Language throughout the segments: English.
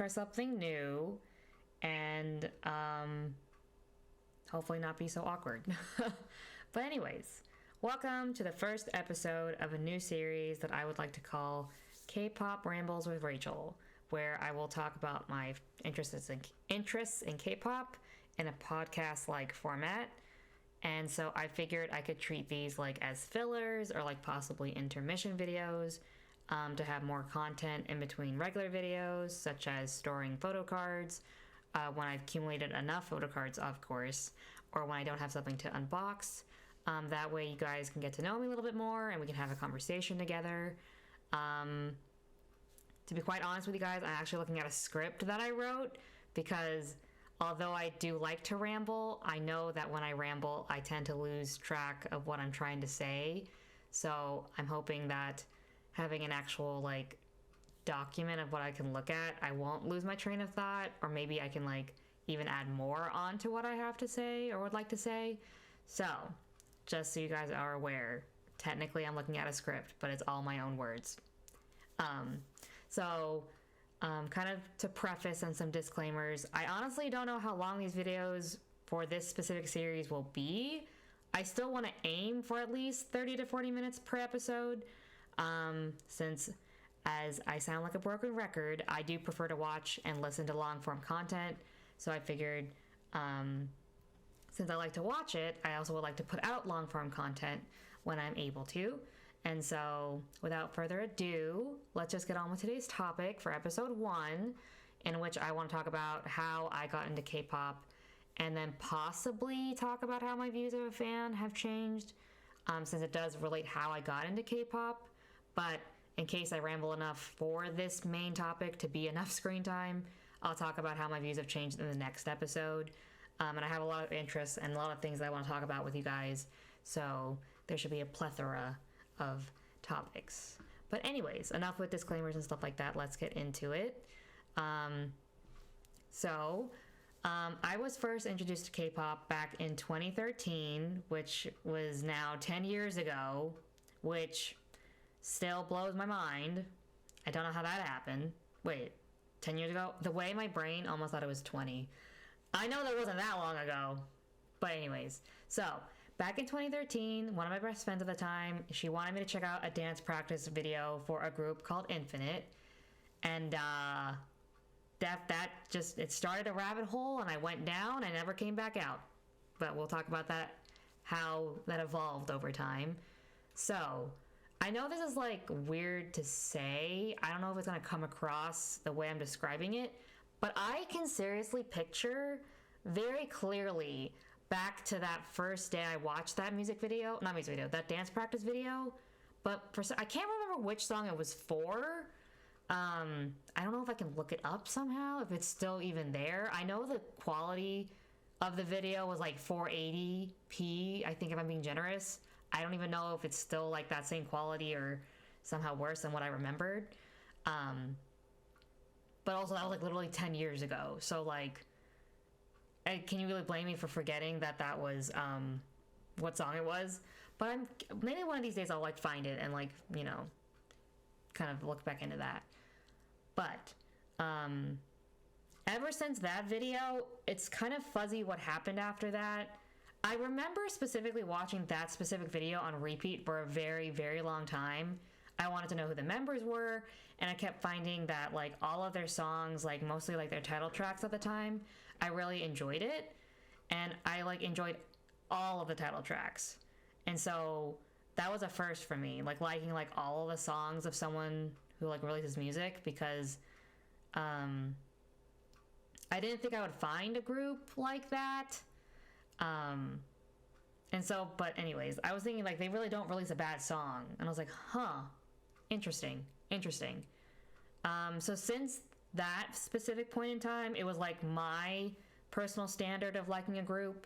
something new and hopefully not be so awkward. But anyways, welcome to the first episode of a new series that I would like to call Kpop Rambles with Rachel, where I will talk about my interests in K-pop in a podcast-like format. And so I figured I could treat these like as fillers or like possibly intermission videos to have more content in between regular videos, such as storing photo cards when I've accumulated enough photo cards, of course, or when I don't have something to unbox. That way you guys can get to know me a little bit more and we can have a conversation together. To be quite honest with you guys, I'm actually looking at a script that I wrote because although I do like to ramble, I know that when I ramble, I tend to lose track of what I'm trying to say. So I'm hoping that having an actual like document of what I can look at, I won't lose my train of thought, or maybe I can like even add more onto what I have to say or would like to say. So just so you guys are aware, technically I'm looking at a script, but it's all my own words. Kind of to preface and some disclaimers, I honestly don't know how long these videos for this specific series will be. I still want to aim for at least 30 to 40 minutes per episode, since as I sound like a broken record, I do prefer to watch and listen to long form content. So I figured, since I like to watch it, I also would like to put out long form content when I'm able to. And so, without further ado, let's just get on with today's topic for episode 1, in which I want to talk about how I got into K-pop, and then possibly talk about how my views of a fan have changed, since it does relate how I got into K-pop. But in case I ramble enough for this main topic to be enough screen time, I'll talk about how my views have changed in the next episode. And I have a lot of interests and a lot of things that I want to talk about with you guys, so there should be a plethora of topics. But anyways, enough with disclaimers and stuff like that. Let's get into it. I was first introduced to K-pop back in 2013, which was now 10 years ago, which still blows my mind. I don't know how that happened. Wait, 10 years ago? The way my brain almost thought it was 20. I know that wasn't that long ago. But anyways, so back in 2013, one of my best friends at the time, she wanted me to check out a dance practice video for a group called Infinite. And that just, it started a rabbit hole and I went down. I never came back out. But we'll talk about that, how that evolved over time. So I know this is like weird to say. I don't know if it's going to come across the way I'm describing it. But I can seriously picture very clearly back to that first day I watched that that dance practice video. But I can't remember which song it was for. I don't know if I can look it up somehow, if it's still even there. I know the quality of the video was like 480p, I think, if I'm being generous. I don't even know if it's still like that same quality or somehow worse than what I remembered. But also that was like literally 10 years ago. So like, can you really blame me for forgetting that was what song it was? But maybe one of these days I'll like find it and like, you know, kind of look back into that. But ever since that video, it's kind of fuzzy what happened after that. I remember specifically watching that specific video on repeat for a very, very long time. I wanted to know who the members were, and I kept finding that like all of their songs, like mostly like their title tracks at the time, I really enjoyed it, and I like enjoyed all of the title tracks. And so that was a first for me, like liking like all of the songs of someone who like releases music, because I didn't think I would find a group like that. And so, but anyways, I was thinking like they really don't release a bad song, and I was like, interesting. So since that specific point in time, it was like my personal standard of liking a group,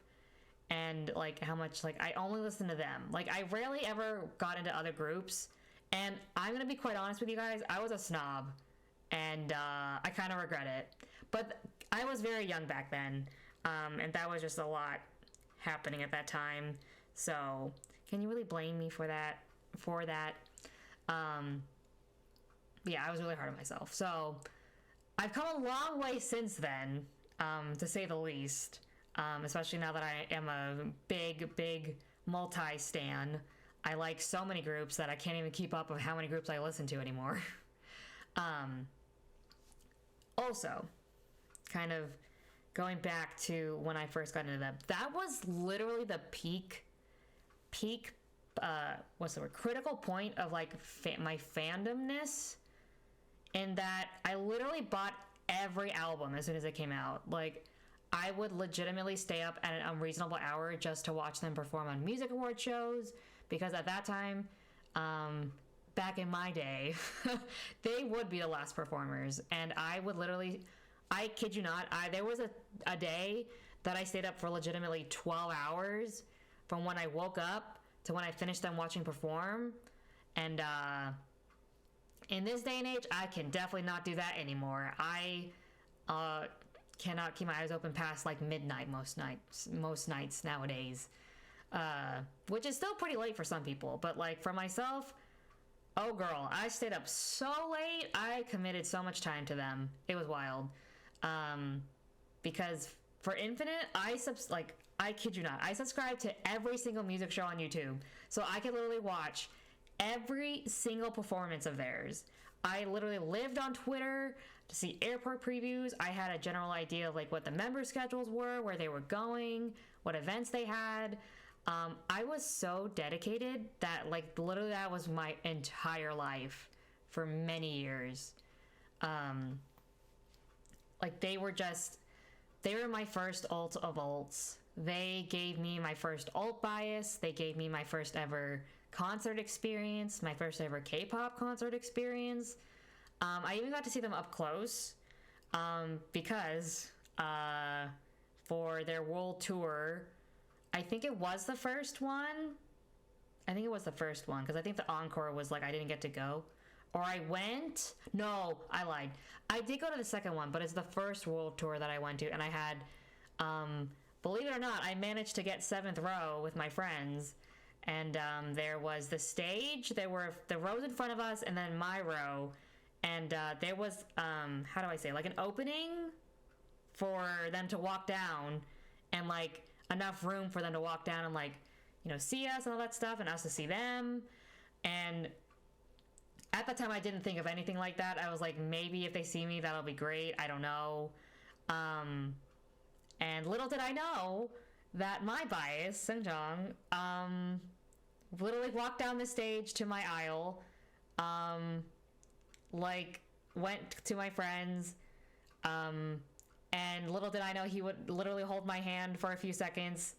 and like how much like I only listen to them. Like I rarely ever got into other groups, and I'm gonna be quite honest with you guys, I was a snob, and I kind of regret it. But I was very young back then, and that was just a lot happening at that time. So can you really blame me for that? Yeah, I was really hard on myself. So I've come a long way since then, to say the least. Especially now that I am a big multi-stan. I like so many groups that I can't even keep up with how many groups I listen to anymore. Also, kind of going back to when I first got into them, that was literally the peak, what's the word? Critical point of like my fandomness, in that I literally bought every album as soon as it came out. Like, I would legitimately stay up at an unreasonable hour just to watch them perform on music award shows, because at that time, back in my day, they would be the last performers, and I would literally, I kid you not, there was a day that I stayed up for legitimately 12 hours from when I woke up to when I finished them watching perform, and in this day and age, I can definitely not do that anymore. I cannot keep my eyes open past like midnight most nights nowadays, which is still pretty late for some people, but like for myself, oh girl, I stayed up so late. I committed so much time to them. It was wild. Because for Infinite, I kid you not, I subscribe to every single music show on YouTube, so I can literally watch every single performance of theirs. I literally lived on Twitter to see airport previews. I had a general idea of like what the member schedules were, where they were going, what events they had. I was so dedicated that like literally that was my entire life for many years. Like they were my first alt of alts. They gave me my first alt bias. They gave me my first ever concert experience, my first ever K-pop concert experience. I even got to see them up close, because for their world tour, I think it was the first one. Because I think the encore was like I didn't get to go. Or I went. No, I lied. I did go to the second one, but it's the first world tour that I went to, and I had, believe it or not, I managed to get 7th row with my friends. And there was the stage, there were the rows in front of us, and then my row. And there was, how do I say, like an opening for them to walk down, and like enough room for them to walk down and like, you know, see us and all that stuff, and us to see them. And at the time I didn't think of anything like that. I was like, maybe if they see me, that'll be great. I don't know. And little did I know that my bias, Seungjong, literally walked down the stage to my aisle, like went to my friends, and little did I know he would literally hold my hand for a few seconds,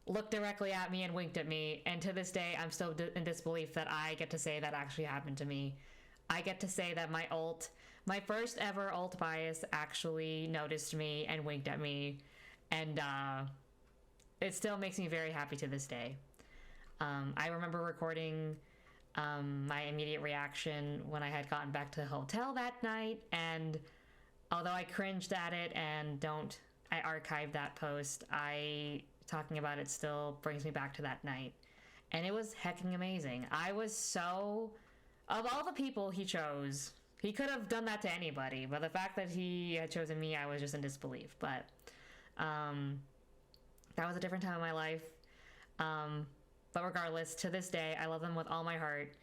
look directly at me and winked at me, and to this day I'm still in disbelief that I get to say that actually happened to me. I get to say that my first ever alt bias actually noticed me and winked at me, and it still makes me very happy to this day. I remember recording my immediate reaction when I had gotten back to the hotel that night, and although I cringed at it and I archived that post, talking about it still brings me back to that night. And it was hecking amazing. I was so, of all the people he chose, he could have done that to anybody, but the fact that he had chosen me, I was just in disbelief. But that was a different time in my life. But regardless, to this day, I love them with all my heart.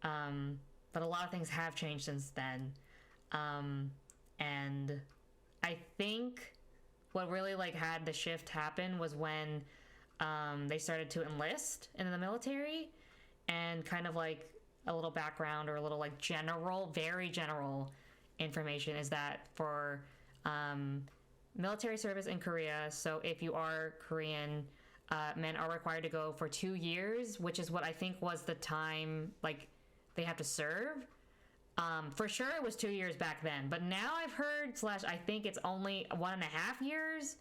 But a lot of things have changed since then. And I think what really like had the shift happen was when they started to enlist in the military. And kind of like a little background or a little like general, very general information is that for military service in Korea, so if you are Korean, men are required to go for 2 years, which is what I think was the time like they have to serve. For sure it was 2 years back then, but now I've heard / I think it's only 1.5 years.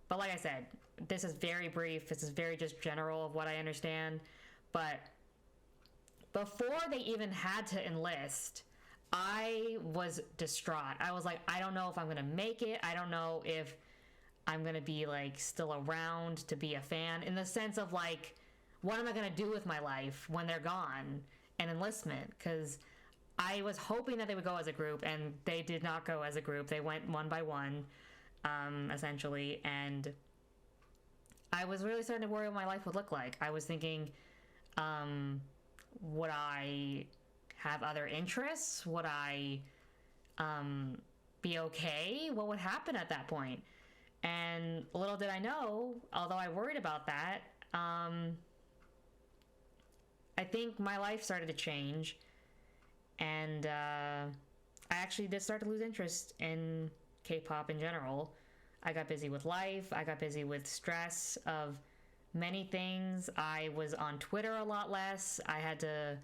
But like I said, this is very brief. This is very just general of what I understand. But before they even had to enlist, I was distraught. I was like, I don't know if I'm gonna make it. I don't know if I'm gonna be like still around to be a fan, in the sense of like, what am I gonna do with my life when they're gone and enlistment? Because I was hoping that they would go as a group, and they did not go as a group. They went one by one, essentially, and I was really starting to worry what my life would look like. I was thinking, would I have other interests? Would I be okay? What would happen at that point? And little did I know, although I worried about that, I think my life started to change, and I actually did start to lose interest in K-pop in general. I got busy with life. I got busy with stress of many things. I was on Twitter a lot less. I had to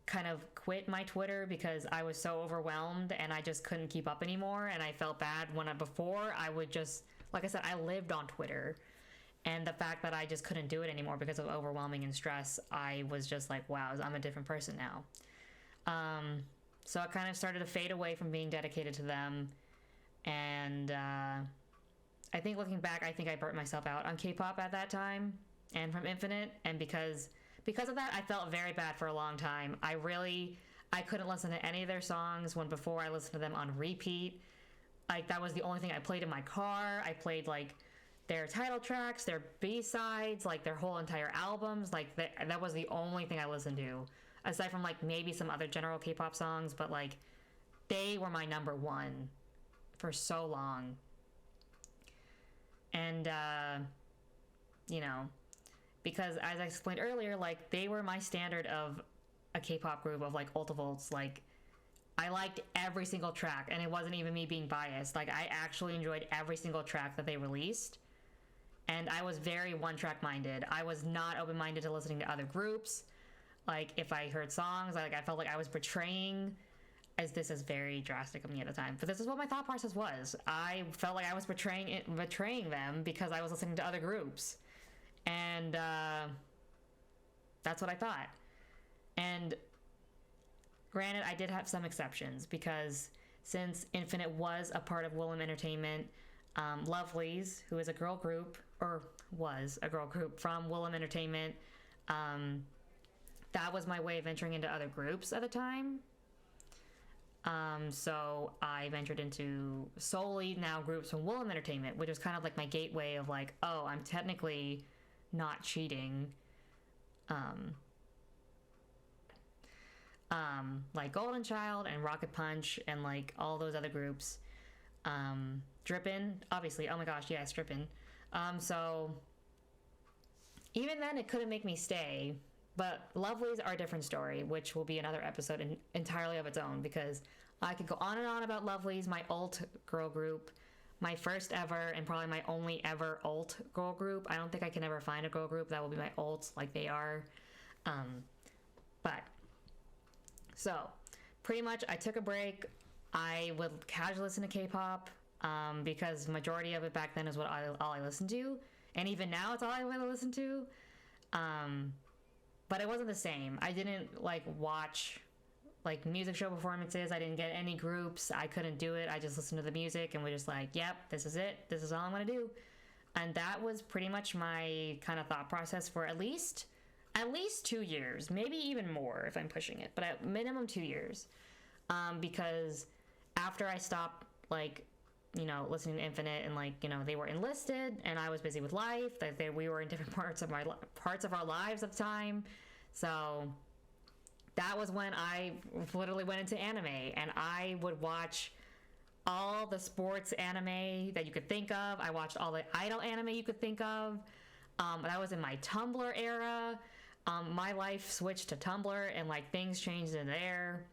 kind of quit my Twitter because I was so overwhelmed and I just couldn't keep up anymore. And I felt bad when before I would just, like I said, I lived on Twitter. And the fact that I just couldn't do it anymore because of overwhelming and stress, I was just like, wow, I'm a different person now. So I kind of started to fade away from being dedicated to them. And I think looking back, I think I burnt myself out on K-pop at that time and from Infinite. And because of that, I felt very bad for a long time. I couldn't listen to any of their songs when before I listened to them on repeat. Like, that was the only thing I played in my car. I played, like, their title tracks, their B-sides, like, their whole entire albums. Like, that was the only thing I listened to. Aside from, like, maybe some other general K-pop songs. But, like, they were my number one for so long. And, you know, because as I explained earlier, like, they were my standard of a K-pop group of, like, Ultivolts. Like, I liked every single track, and it wasn't even me being biased. Like, I actually enjoyed every single track that they released, and I was very one-track minded. I was not open-minded to listening to other groups. Like, if I heard songs, I felt like I was betraying, as this is very drastic of me at the time, but this is what my thought process was. I felt like I was betraying them because I was listening to other groups, and that's what I thought. And granted, I did have some exceptions because since Infinite was a part of Willem Entertainment, Lovelyz, who is a girl group, or was a girl group from Willem Entertainment, that was my way of venturing into other groups at the time. So I ventured into solely now groups from Willem Entertainment, which was kind of like my gateway of like, oh, I'm technically not cheating. Like Golden Child and Rocket Punch and like all those other groups. Drippin', obviously. Oh my gosh, yes, Drippin'. So even then it couldn't make me stay, but Lovelyz are a different story, which will be another episode entirely of its own, because I could go on and on about Lovelyz, my alt girl group, my first ever and probably my only ever alt girl group. I don't think I can ever find a girl group that will be my alt like they are. But so pretty much I took a break. I would casually listen to K-pop because majority of it back then is all I listened to, and even now it's all I really listen to. But it wasn't the same. I didn't like watch like music show performances. I didn't get any groups. I couldn't do it. I just listened to the music and was just like, yep, this is it. This is all I'm gonna do. And that was pretty much my kind of thought process for at least 2 years, maybe even more if I'm pushing it, but at minimum 2 years. Because after I stopped, like, you know, listening to Infinite and like, you know, they were enlisted and I was busy with life, we were in different parts of our lives at the time. So that was when I literally went into anime, and I would watch all the sports anime that you could think of. I watched all the idol anime you could think of. That was in my Tumblr era. My life switched to Tumblr and like things changed in there.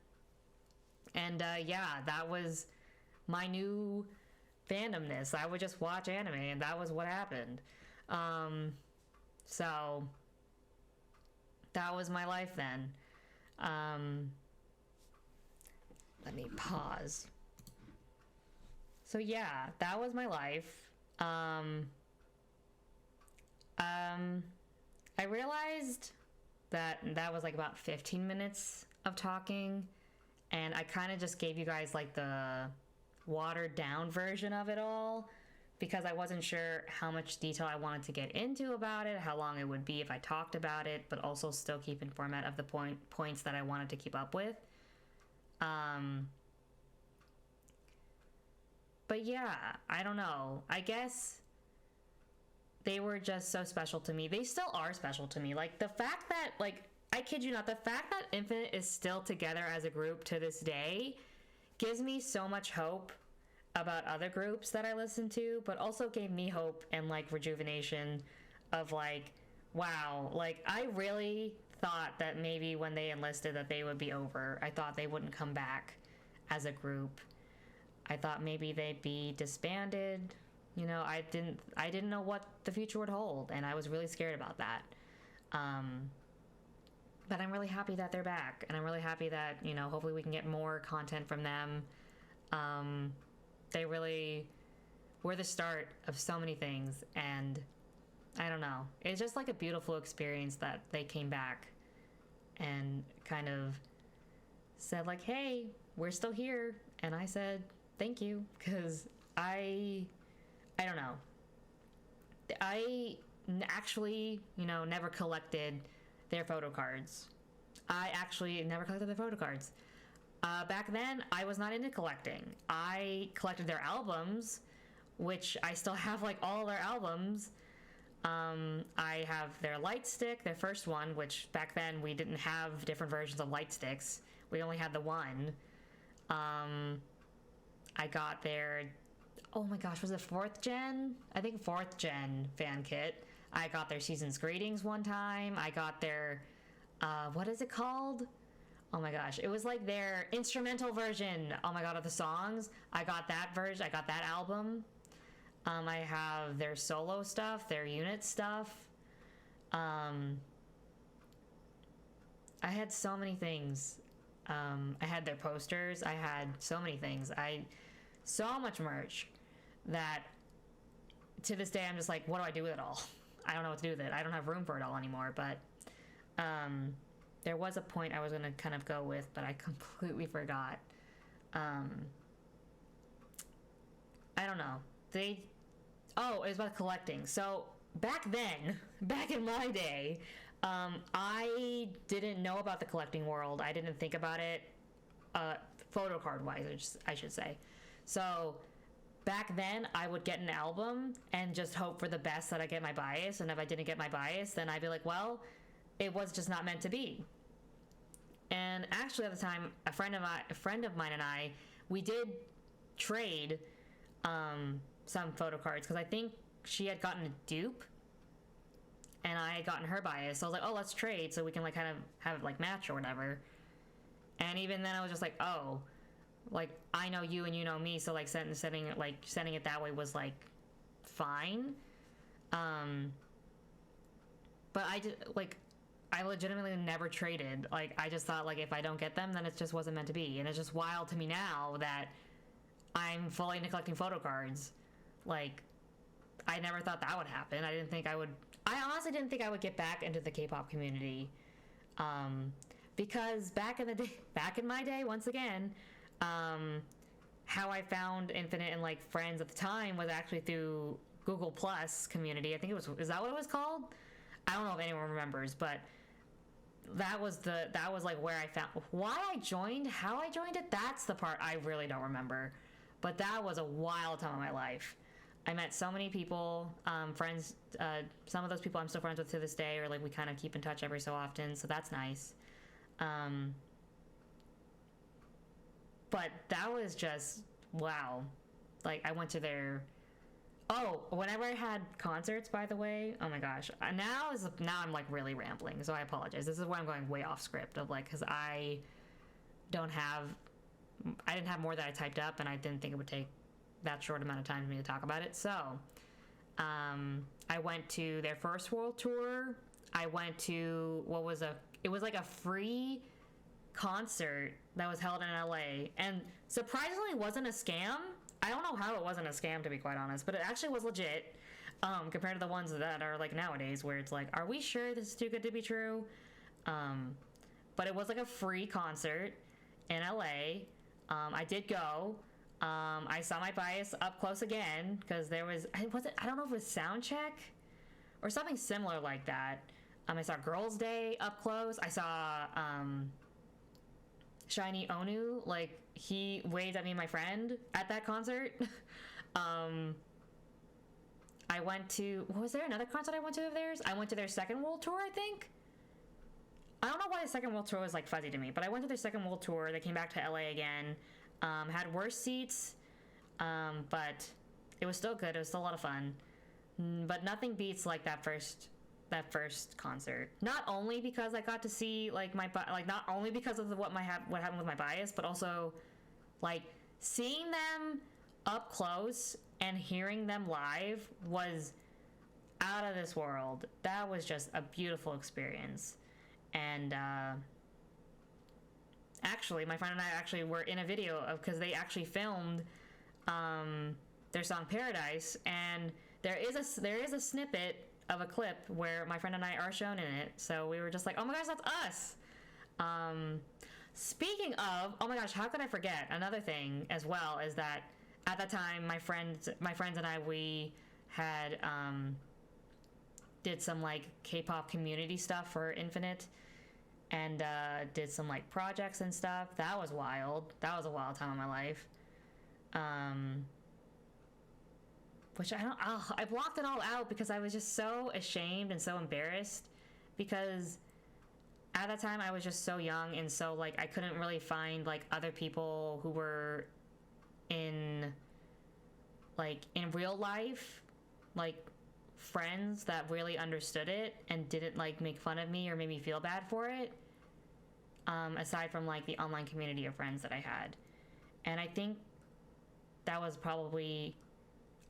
And yeah, that was my new fandomness. I would just watch anime and that was what happened. So that was my life then. Let me pause. So yeah, that was my life. I realized that was like about 15 minutes of talking, and I kind of just gave you guys like the watered down version of it all because I wasn't sure how much detail I wanted to get into about it, how long it would be if I talked about it, but also still keep in format of the points that I wanted to keep up with. Um, but yeah, I don't know. I guess they were just so special to me. They still are special to me. Like, the fact that, like, I kid you not, the fact that Infinite is still together as a group to this day gives me so much hope about other groups that I listen to, but also gave me hope and, like, rejuvenation of, like, wow, like, I really thought that maybe when they enlisted that they would be over. I thought they wouldn't come back as a group. I thought maybe they'd be disbanded. You know, I didn't know what the future would hold, and I was really scared about that. But I'm really happy that they're back, and I'm really happy that, you know, hopefully we can get more content from them. They really were the start of so many things, and I don't know. It's just like a beautiful experience that they came back and kind of said, like, hey, we're still here. And I said, thank you, because I don't know. I actually, you know, never collected their photo cards. I actually never collected their photo cards. Back then, I was not into collecting. I collected their albums, which I still have, like, all their albums. I have their light stick, their first one, which back then we didn't have different versions of light sticks. We only had the one. I got their, oh my gosh, was it 4th gen? I think 4th gen fan kit. I got their Season's Greetings one time. I got their, what is it called? Oh my gosh, it was like their instrumental version, oh my god, of the songs. I got that version, I got that album. I have their solo stuff, their unit stuff. I had so many things. I had their posters. I had so many things. So much merch that to this day I'm just like, what do I do with it all? I don't know what to do with it. I don't have room for it all anymore. But there was a point I was going to kind of go with, but I completely forgot. I don't know. It was about collecting. So back then, back in my day, I didn't know about the collecting world. I didn't think about it photo card wise, I should say. So back then, I would get an album and just hope for the best that I get my bias. And if I didn't get my bias, then I'd be like, well, it was just not meant to be. And actually, at the time, a friend of mine and I, we did trade some photo cards because I think she had gotten a dupe and I had gotten her bias. So I was like, oh, let's trade so we can, like, kind of have it, like, match or whatever. And even then I was just like, oh, like, I know you and you know me, so, like, sending it that way was, like, fine. But I legitimately never traded. Like, I just thought, like, if I don't get them, then it just wasn't meant to be. And it's just wild to me now that I'm fully into collecting photo cards. Like, I never thought that would happen. I honestly didn't think I would get back into the K-pop community. Because back in my day, once again, how I found Infinite and, like, friends at the time was actually through Google Plus community. I think is that what it was called? I don't know if anyone remembers, but that was like where I found why I joined, how I joined it. That's the part I really don't remember, but that was a wild time of my life. I met so many people, friends. Some of those people I'm still friends with to this day, or, like, we kind of keep in touch every so often, so that's nice. But that was just wow. Like, I went to their whenever I had concerts, by the way, oh my gosh, now I'm, like, really rambling, so I apologize. This is where I'm going way off script of, like, because I didn't have more that I typed up, and I didn't think it would take that short amount of time for me to talk about it. So I went to their first world tour. I went to it was like a free concert that was held in LA, and surprisingly wasn't a scam. I don't know how it wasn't a scam, to be quite honest, but it actually was legit, compared to the ones that are, like, nowadays, where it's like, are we sure this is too good to be true? But it was, like, a free concert in LA. I did go. I saw my bias up close again, because I don't know if it was Soundcheck or something similar like that. I saw Girls' Day up close. I saw Shiny Onu, like, he waved at me and my friend at that concert. I went to, was there another concert I went to of theirs? I went to their second world tour, I think. I don't know why the second world tour was like fuzzy to me, but I went to their second world tour. They came back to LA again. Had worse seats, but it was still good. It was still a lot of fun. But nothing beats like that first concert. Not only because I got to see like not only because of what happened with my bias, but also like seeing them up close and hearing them live was out of this world. That was just a beautiful experience. And actually, my friend and I actually were in a video of, because they actually filmed their song Paradise, and there is a snippet of a clip where my friend and I are shown in it. So we were just like, oh my gosh, that's us. Speaking of, oh my gosh, how could I forget? Another thing as well is that at that time, my friends and I, we had did some like K-pop community stuff for Infinite, and did some like projects and stuff. That was wild. That was a wild time in my life. Which I blocked it all out because I was just so ashamed and so embarrassed, because at that time I was just so young, and so like I couldn't really find like other people who were in real life, like friends that really understood it and didn't like make fun of me or made me feel bad for it, aside from like the online community of friends that I had. And I think that was probably,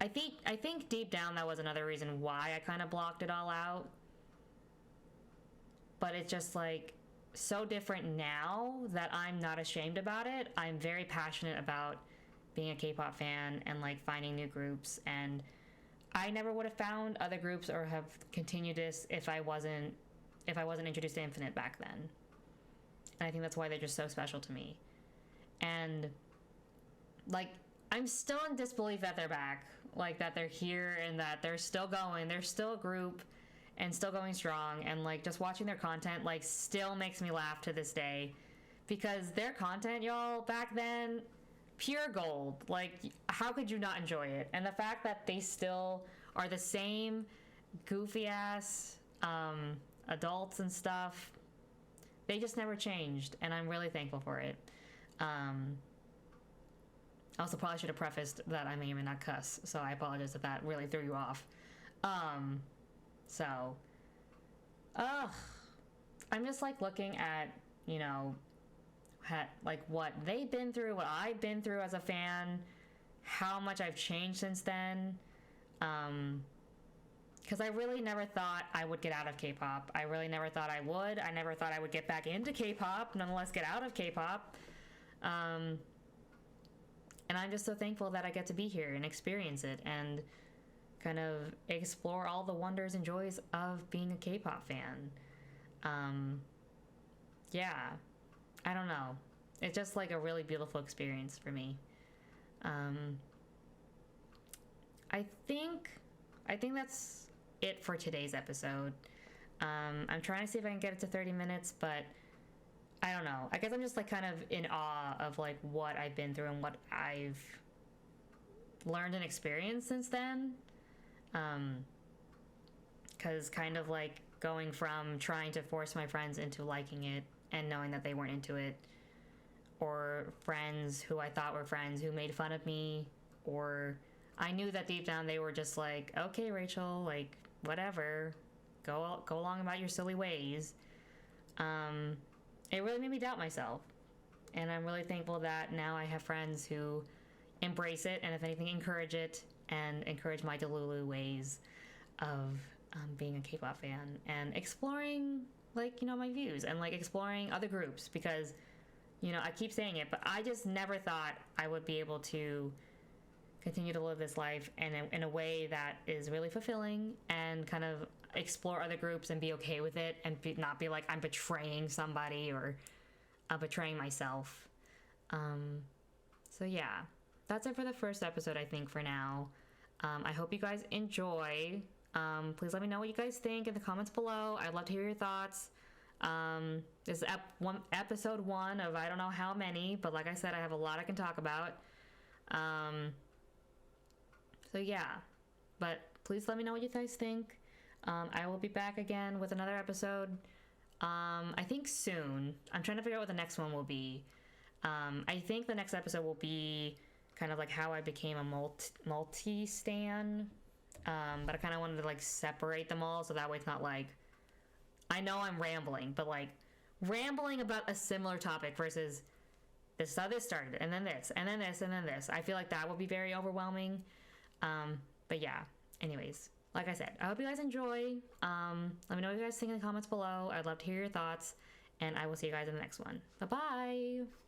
I think deep down that was another reason why I kind of blocked it all out. But it's just like so different now that I'm not ashamed about it. I'm very passionate about being a K-pop fan and like finding new groups, and I never would have found other groups or have continued this if I wasn't introduced to Infinite back then. And I think that's why they're just so special to me. And like I'm still in disbelief that they're back, like that they're here and that they're still going. They're still a group and still going strong, and like just watching their content like still makes me laugh to this day, because their content, y'all, back then, pure gold. Like, how could you not enjoy it? And the fact that they still are the same goofy ass adults and stuff, they just never changed, and I'm really thankful for it. I also probably should have prefaced that I may even not cuss, so I apologize if that really threw you off. So, I'm just like looking at, you know, like what they've been through, what I've been through as a fan, how much I've changed since then. Because I really never thought I would get out of K-pop. I really never thought I would. I never thought I would get back into K-pop, nonetheless get out of K-pop. And I'm just so thankful that I get to be here and experience it and kind of explore all the wonders and joys of being a K-pop fan. Yeah, I don't know. It's just like a really beautiful experience for me. I think that's it for today's episode. I'm trying to see if I can get it to 30 minutes, but I don't know. I guess I'm just like kind of in awe of like what I've been through and what I've learned and experienced since then. Because kind of like going from trying to force my friends into liking it and knowing that they weren't into it, or friends who I thought were friends who made fun of me, or I knew that deep down they were just like, okay, Rachel, like whatever, go along about your silly ways. It really made me doubt myself, and I'm really thankful that now I have friends who embrace it, and if anything, encourage it and encourage my Delulu ways of being a K-pop fan and exploring, like, you know, my views and like exploring other groups, because, you know, I keep saying it, but I just never thought I would be able to continue to live this life in a way that is really fulfilling and kind of explore other groups and be okay with it and not be like I'm betraying somebody or betraying myself. So yeah, that's it for the first episode, I think, for now. I hope you guys enjoy. Please let me know what you guys think in the comments below. I'd love to hear your thoughts. This is episode 1 of I don't know how many, but like I said, I have a lot I can talk about. So yeah, but please let me know what you guys think. I will be back again with another episode. I think soon. I'm trying to figure out what the next one will be. I think the next episode will be kind of like how I became a multi-stan. But I kind of wanted to like separate them all so that way it's not like, I know I'm rambling, but like rambling about a similar topic versus this is how this started, and then this, and then this, and then this. I feel like that would be very overwhelming. But yeah, anyways, like I said, I hope you guys enjoy. Let me know what you guys think in the comments below. I'd love to hear your thoughts, and I will see you guys in the next one. Bye-bye!